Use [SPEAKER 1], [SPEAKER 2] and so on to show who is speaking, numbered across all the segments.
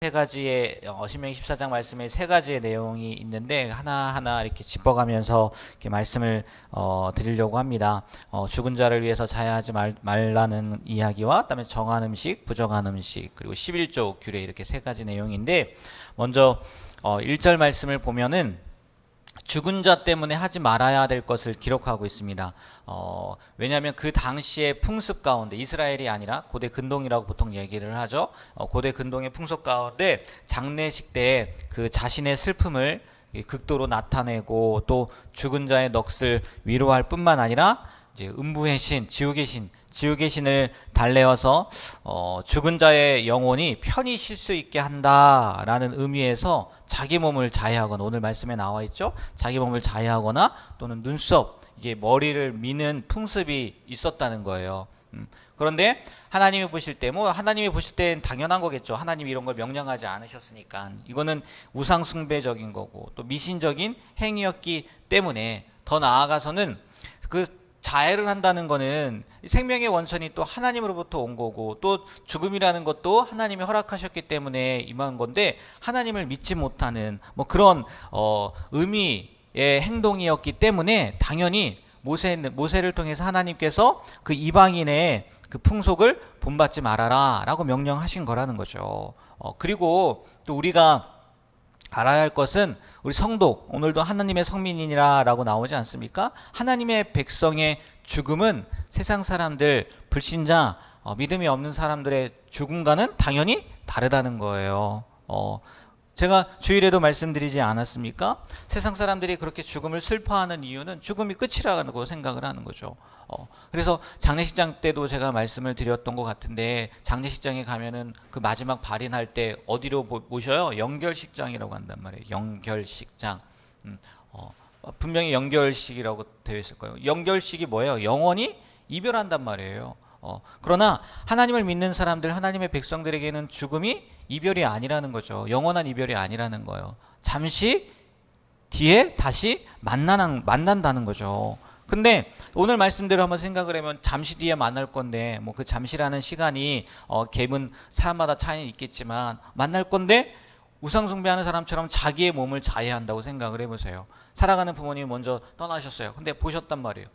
[SPEAKER 1] 세 가지의 신명기 14장 말씀에 세 가지의 내용이 있는데 하나하나 이렇게 짚어가면서 이렇게 말씀을 드리려고 합니다. 죽은 자를 위해서 자야하지 말라는 이야기와 그다음에 정한 음식, 부정한 음식, 그리고 11조 규례 이렇게 세 가지 내용인데 먼저 1절 말씀을 보면은 죽은 자 때문에 하지 말아야 될 것을 기록하고 있습니다. 왜냐하면 그 당시의 풍습 가운데 이스라엘이 아니라 고대 근동이라고 보통 얘기를 하죠. 고대 근동의 풍습 가운데 장례식 때 그 자신의 슬픔을 극도로 나타내고 또 죽은 자의 넋을 위로할 뿐만 아니라 이제 음부의 신, 지옥의 신을 달래어서 죽은 자의 영혼이 편히 쉴 수 있게 한다라는 의미에서 자기 몸을 자해하거나, 오늘 말씀에 나와 있죠. 자기 몸을 자해하거나 또는 눈썹, 이게 머리를 미는 풍습이 있었다는 거예요. 그런데 하나님이 보실 때 하나님이 보실 땐 당연한 거겠죠. 하나님이 이런 걸 명령하지 않으셨으니까. 이거는 우상 숭배적인 거고 또 미신적인 행위였기 때문에 더 나아가서는 그 자해를 한다는 거는 생명의 원천이 또 하나님으로부터 온 거고 또 죽음이라는 것도 하나님이 허락하셨기 때문에 임한 건데 하나님을 믿지 못하는 그런 의미의 행동이었기 때문에 당연히 모세를 통해서 하나님께서 그 이방인의 그 풍속을 본받지 말아라 라고 명령하신 거라는 거죠. 그리고 또 우리가 알아야 할 것은 우리 성도, 오늘도 하나님의 성민이라 라고 나오지 않습니까? 하나님의 백성의 죽음은 세상 사람들, 불신자, 믿음이 없는 사람들의 죽음과는 당연히 다르다는 거예요. 제가 주일에도 말씀드리지 않았습니까? 세상 사람들이 그렇게 죽음을 슬퍼하는 이유는 죽음이 끝이라고 생각을 하는 거죠. 그래서 장례식장 때도 제가 말씀을 드렸던 것 같은데, 장례식장에 가면은 그 마지막 발인할 때 어디로 모셔요? 영결식장이라고 한단 말이에요. 영결식장. 분명히 영결식이라고 되어 있을 거예요. 영결식이 뭐예요? 영원히 이별한단 말이에요. 그러나 하나님을 믿는 사람들, 하나님의 백성들에게는 죽음이 이별이 아니라는 거죠. 영원한 이별이 아니라는 거예요. 잠시 뒤에 다시 만난다는 거죠. 근데 오늘 말씀대로 한번 생각을 하면 잠시 뒤에 만날 건데 그 잠시라는 시간이 갭은 사람마다 차이는 있겠지만 만날 건데 우상 숭배하는 사람처럼 자기의 몸을 자해한다고 생각을 해보세요. 사랑하는 부모님이 먼저 떠나셨어요. 근데 보셨단 말이에요.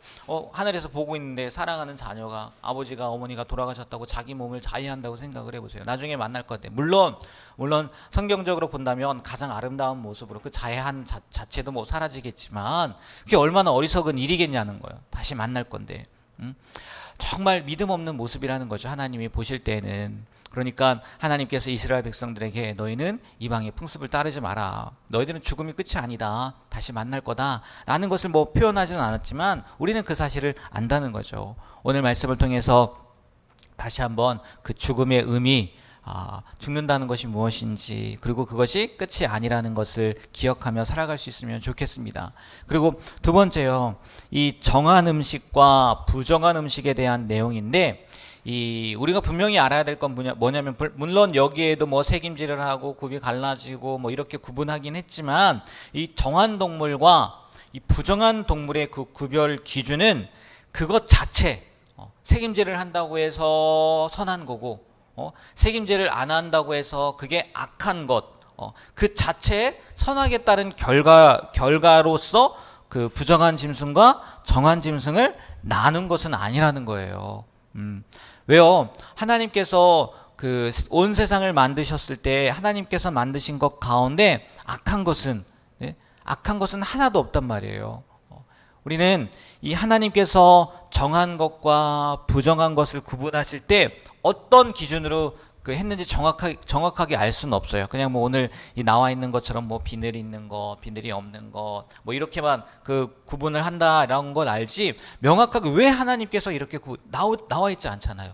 [SPEAKER 1] 하늘에서 보고 있는데 사랑하는 자녀가, 아버지가 어머니가 돌아가셨다고 자기 몸을 자해한다고 생각을 해보세요. 나중에 만날 건데 물론 성경적으로 본다면 가장 아름다운 모습으로 그 자해한 자체도 사라지겠지만 그게 얼마나 어리석은 일이겠냐는 거예요. 다시 만날 건데. 정말 믿음 없는 모습이라는 거죠. 하나님이 보실 때는. 그러니까 하나님께서 이스라엘 백성들에게 너희는 이방의 풍습을 따르지 마라. 너희들은 죽음이 끝이 아니다. 다시 만날 거다. 라는 것을 표현하지는 않았지만 우리는 그 사실을 안다는 거죠. 오늘 말씀을 통해서 다시 한번 그 죽음의 의미, 죽는다는 것이 무엇인지, 그리고 그것이 끝이 아니라는 것을 기억하며 살아갈 수 있으면 좋겠습니다. 그리고 두 번째요, 이 정한 음식과 부정한 음식에 대한 내용인데, 우리가 분명히 알아야 될 건 뭐냐면, 물론 여기에도 색임질을 하고 굽이 갈라지고 이렇게 구분하긴 했지만, 이 정한 동물과 이 부정한 동물의 그 구별 기준은 그것 자체, 책임질을 한다고 해서 선한 거고, 책임질을 안 한다고 해서 그게 악한 것, 그 자체에 선악에 따른 결과로서 그 부정한 짐승과 정한 짐승을 나눈 것은 아니라는 거예요. 왜요? 하나님께서 그 온 세상을 만드셨을 때 하나님께서 만드신 것 가운데 악한 것은 하나도 없단 말이에요. 우리는 이 하나님께서 정한 것과 부정한 것을 구분하실 때 어떤 기준으로 했는지 정확하게 알 수는 없어요. 그냥 오늘 나와 있는 것처럼 비늘이 있는 것, 비늘이 없는 것, 이렇게만 그 구분을 한다라는 걸 알지, 명확하게 왜 하나님께서 이렇게 나와 있지 않잖아요.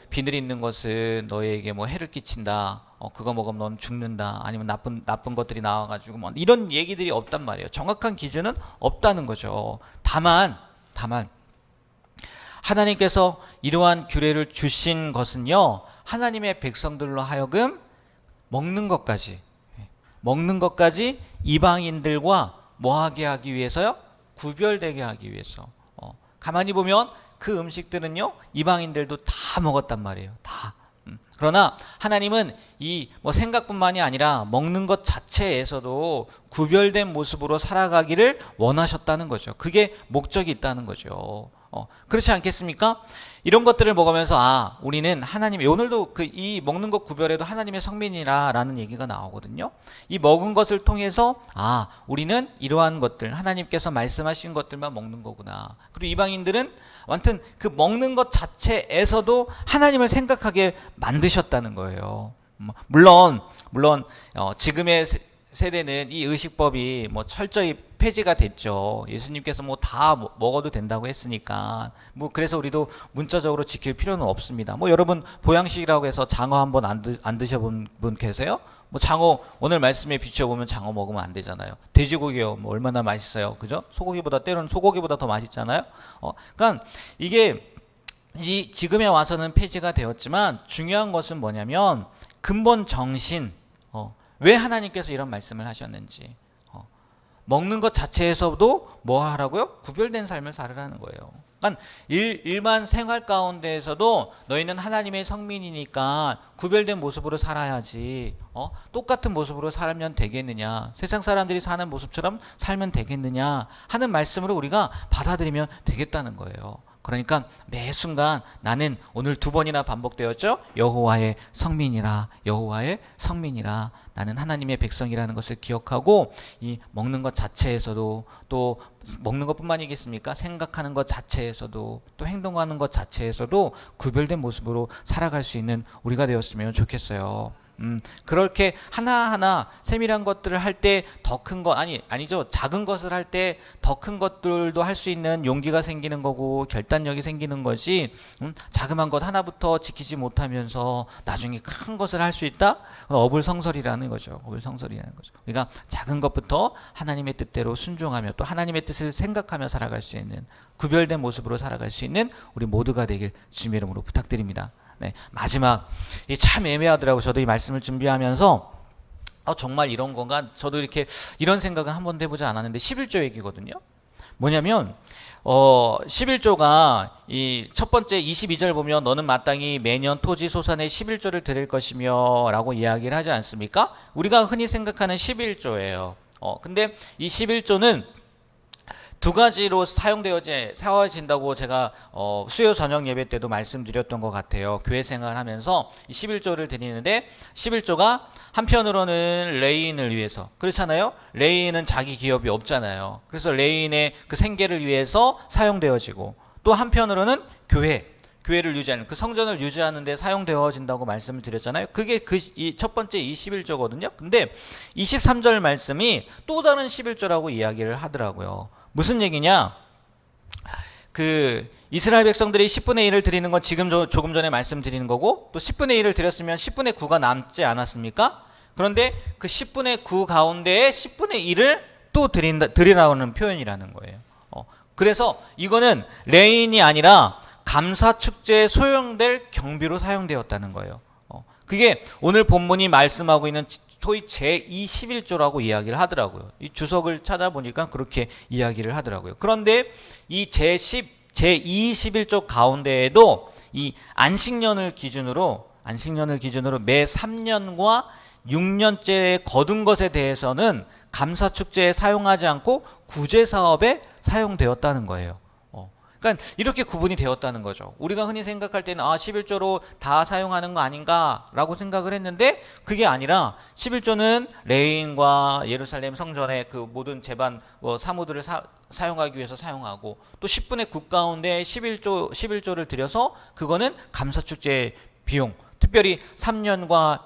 [SPEAKER 1] 비늘이 있는 것은 너에게 해를 끼친다. 그거 먹으면 넌 죽는다. 아니면 나쁜 것들이 나와가지고 이런 얘기들이 없단 말이에요. 정확한 기준은 없다는 거죠. 다만 하나님께서 이러한 규례를 주신 것은요, 하나님의 백성들로 하여금 먹는 것까지 이방인들과 뭐하게 하기 위해서요? 구별되게 하기 위해서. 가만히 보면 그 음식들은요, 이방인들도 다 먹었단 말이에요. 다. 그러나 하나님은 이 뭐 생각뿐만이 아니라 먹는 것 자체에서도 구별된 모습으로 살아가기를 원하셨다는 거죠. 그게 목적이 있다는 거죠. 그렇지 않겠습니까? 이런 것들을 먹으면서 우리는 하나님의, 오늘도 그 이 먹는 것 구별에도 하나님의 성민이라라는 얘기가 나오거든요. 이 먹은 것을 통해서 우리는 이러한 것들, 하나님께서 말씀하신 것들만 먹는 거구나. 그리고 이방인들은 아무튼 그 먹는 것 자체에서도 하나님을 생각하게 만드셨다는 거예요. 물론 지금의 세대는 이 의식법이 뭐 철저히 폐지가 됐죠. 예수님께서 뭐 다 먹어도 된다고 했으니까 뭐 그래서 우리도 문자적으로 지킬 필요는 없습니다. 뭐 여러분 보양식이라고 해서 장어 한번 안 드셔본 분 계세요? 뭐 장어 오늘 말씀에 비춰보면 장어 먹으면 안 되잖아요. 돼지고기요, 뭐 얼마나 맛있어요, 그죠? 소고기보다 때로는 소고기보다 더 맛있잖아요. 그러니까 이게 지금에 와서는 폐지가 되었지만 중요한 것은 뭐냐면 근본 정신, 왜 하나님께서 이런 말씀을 하셨는지, 먹는 것 자체에서도 뭐 하라고요? 구별된 삶을 살으라는 거예요. 그러니까 일반 생활 가운데에서도 너희는 하나님의 성민이니까 구별된 모습으로 살아야지, 똑같은 모습으로 살면 되겠느냐, 세상 사람들이 사는 모습처럼 살면 되겠느냐 하는 말씀으로 우리가 받아들이면 되겠다는 거예요. 그러니까 매 순간 나는, 오늘 2번이나 반복되었죠? 여호와의 성민이라, 여호와의 성민이라, 나는 하나님의 백성이라는 것을 기억하고 이 먹는 것 자체에서도, 또 먹는 것뿐만이겠습니까? 생각하는 것 자체에서도, 또 행동하는 것 자체에서도 구별된 모습으로 살아갈 수 있는 우리가 되었으면 좋겠어요. 그렇게 하나하나 세밀한 것들을 할 때 더 큰 것, 아니죠. 작은 것을 할 때 더 큰 것들도 할 수 있는 용기가 생기는 거고 결단력이 생기는 것이, 자그만 것 하나부터 지키지 못하면서 나중에 큰 것을 할 수 있다? 어불성설이라는 거죠. 어불성설이라는 거죠. 우리가 작은 것부터 하나님의 뜻대로 순종하며 또 하나님의 뜻을 생각하며 살아갈 수 있는, 구별된 모습으로 살아갈 수 있는 우리 모두가 되길 주님의 이름으로 부탁드립니다. 네, 마지막, 참 애매하더라고요. 저도 이 말씀을 준비하면서 정말 이런 건가? 저도 이런 생각은 한 번도 해보지 않았는데 11조 얘기거든요. 뭐냐면 11조가 이 첫 번째 22절 보면 너는 마땅히 매년 토지 소산의 11조를 드릴 것이며 라고 이야기를 하지 않습니까? 우리가 흔히 생각하는 11조예요. 근데 이 11조는 두 가지로 사용되어진다고 제가 수요 저녁 예배 때도 말씀드렸던 것 같아요. 교회 생활하면서 이 11조를 드리는데, 11조가 한편으로는 레인을 위해서, 그렇잖아요. 레인은 자기 기업이 없잖아요. 그래서 레인의 그 생계를 위해서 사용되어지고, 또 한편으로는 교회를 유지하는, 그 성전을 유지하는 데 사용되어진다고 말씀을 드렸잖아요. 그게 이 첫 번째 21조거든요. 근데 23절 말씀이 또 다른 11조라고 이야기를 하더라고요. 무슨 얘기냐? 그 이스라엘 백성들이 10분의 1을 드리는 건 지금 조금 전에 말씀드리는 거고, 또 10분의 1을 드렸으면 10분의 9가 남지 않았습니까? 그런데 그 10분의 9 가운데에 10분의 1을 또 드리라는 표현이라는 거예요. 그래서 이거는 레인이 아니라 감사 축제에 소용될 경비로 사용되었다는 거예요. 그게 오늘 본문이 말씀하고 있는 소위 제21조라고 이야기를 하더라고요. 이 주석을 찾아보니까 그렇게 이야기를 하더라고요. 그런데 이 제21조 가운데에도 이 안식년을 기준으로 매 3년과 6년째 거둔 것에 대해서는 감사축제에 사용하지 않고 구제사업에 사용되었다는 거예요. 그러니까 이렇게 구분이 되었다는 거죠. 우리가 흔히 생각할 때는 11조로 다 사용하는 거 아닌가라고 생각을 했는데, 그게 아니라 11조는 레인과 예루살렘 성전의 그 모든 제반 사무들을 사용하기 위해서 사용하고, 또 10분의 9 가운데 11조를 들여서 그거는 감사축제 비용, 특별히 3년과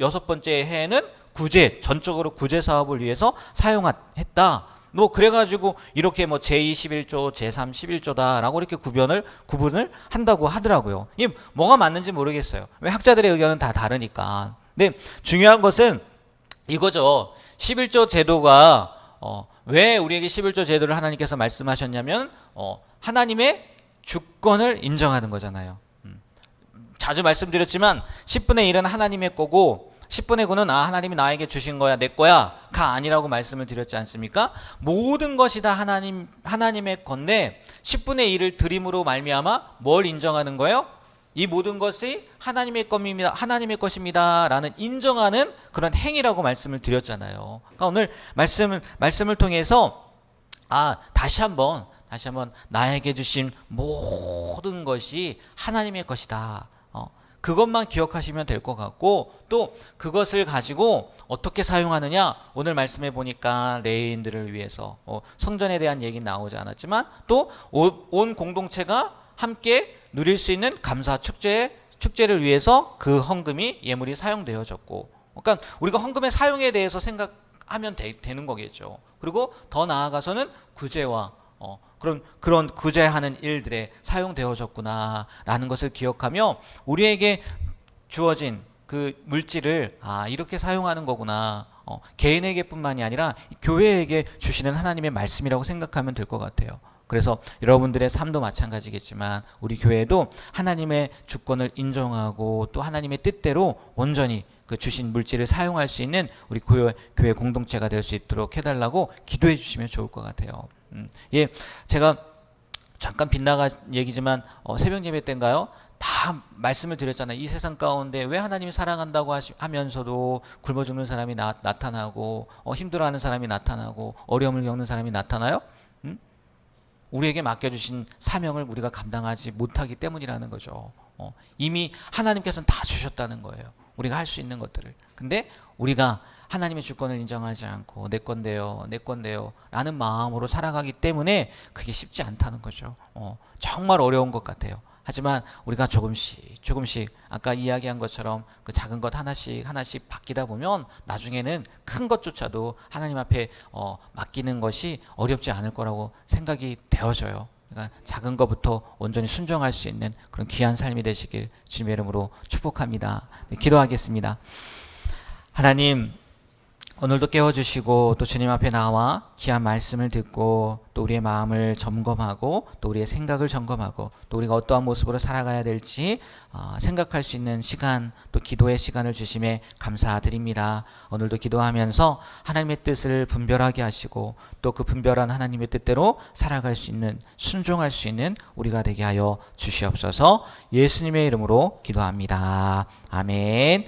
[SPEAKER 1] 6번째 해에는 전적으로 구제 사업을 위해서 사용했다. 뭐 그래가지고 이렇게 뭐 제21조, 제311조다라고 이렇게 구분을 한다고 하더라고요. 이게 뭐가 맞는지 모르겠어요. 왜 학자들의 의견은 다 다르니까. 근데 중요한 것은 이거죠. 11조 제도가 왜 우리에게 11조 제도를 하나님께서 말씀하셨냐면 하나님의 주권을 인정하는 거잖아요. 자주 말씀드렸지만 10분의 1은 하나님의 거고 10분의 9는 하나님이 나에게 주신 거야, 내 거야 가 아니라고 말씀을 드렸지 않습니까? 모든 것이 다 하나님의 건데 10분의 1을 드림으로 말미암아 뭘 인정하는 거예요? 이 모든 것이 하나님의 겁니다. 하나님의 것입니다라는 인정하는 그런 행위라고 말씀을 드렸잖아요. 그러니까 오늘 말씀을 통해서 다시 한번 나에게 주신 모든 것이 하나님의 것이다. 그것만 기억하시면 될 것 같고, 또 그것을 가지고 어떻게 사용하느냐, 오늘 말씀해 보니까 레위인들을 위해서 성전에 대한 얘기는 나오지 않았지만 또 온 공동체가 함께 누릴 수 있는 감사 축제를 위해서 그 헌금이 예물이 사용되어졌고, 그러니까 우리가 헌금의 사용에 대해서 생각하면 되는 거겠죠. 그리고 더 나아가서는 구제와 그런 구제하는 일들에 사용되어졌구나라는 것을 기억하며 우리에게 주어진 그 물질을 이렇게 사용하는 거구나. 개인에게뿐만이 아니라 교회에게 주시는 하나님의 말씀이라고 생각하면 될 것 같아요. 그래서 여러분들의 삶도 마찬가지겠지만 우리 교회도 하나님의 주권을 인정하고 또 하나님의 뜻대로 온전히 그 주신 물질을 사용할 수 있는 우리 교회 공동체가 될 수 있도록 해달라고 기도해 주시면 좋을 것 같아요. 예, 제가 잠깐 빗나간 얘기지만 새벽 예배 때인가요? 다 말씀을 드렸잖아요. 이 세상 가운데 왜 하나님이 사랑한다고 하면서도 굶어 죽는 사람이 나타나고 힘들어하는 사람이 나타나고 어려움을 겪는 사람이 나타나요? 우리에게 맡겨주신 사명을 우리가 감당하지 못하기 때문이라는 거죠. 이미 하나님께서는 다 주셨다는 거예요. 우리가 할 수 있는 것들을. 근데 우리가 하나님의 주권을 인정하지 않고 내 건데요 라는 마음으로 살아가기 때문에 그게 쉽지 않다는 거죠. 정말 어려운 것 같아요. 하지만 우리가 조금씩 아까 이야기한 것처럼 그 작은 것 하나씩 바뀌다 보면 나중에는 큰 것조차도 하나님 앞에 맡기는 것이 어렵지 않을 거라고 생각이 되어져요. 그러니까 작은 것부터 온전히 순종할 수 있는 그런 귀한 삶이 되시길 주님의 이름으로 축복합니다. 네, 기도하겠습니다. 하나님, 오늘도 깨워주시고 또 주님 앞에 나와 귀한 말씀을 듣고 또 우리의 마음을 점검하고 또 우리의 생각을 점검하고 또 우리가 어떠한 모습으로 살아가야 될지 생각할 수 있는 시간, 또 기도의 시간을 주심에 감사드립니다. 오늘도 기도하면서 하나님의 뜻을 분별하게 하시고 또 그 분별한 하나님의 뜻대로 살아갈 수 있는, 순종할 수 있는 우리가 되게 하여 주시옵소서. 예수님의 이름으로 기도합니다. 아멘.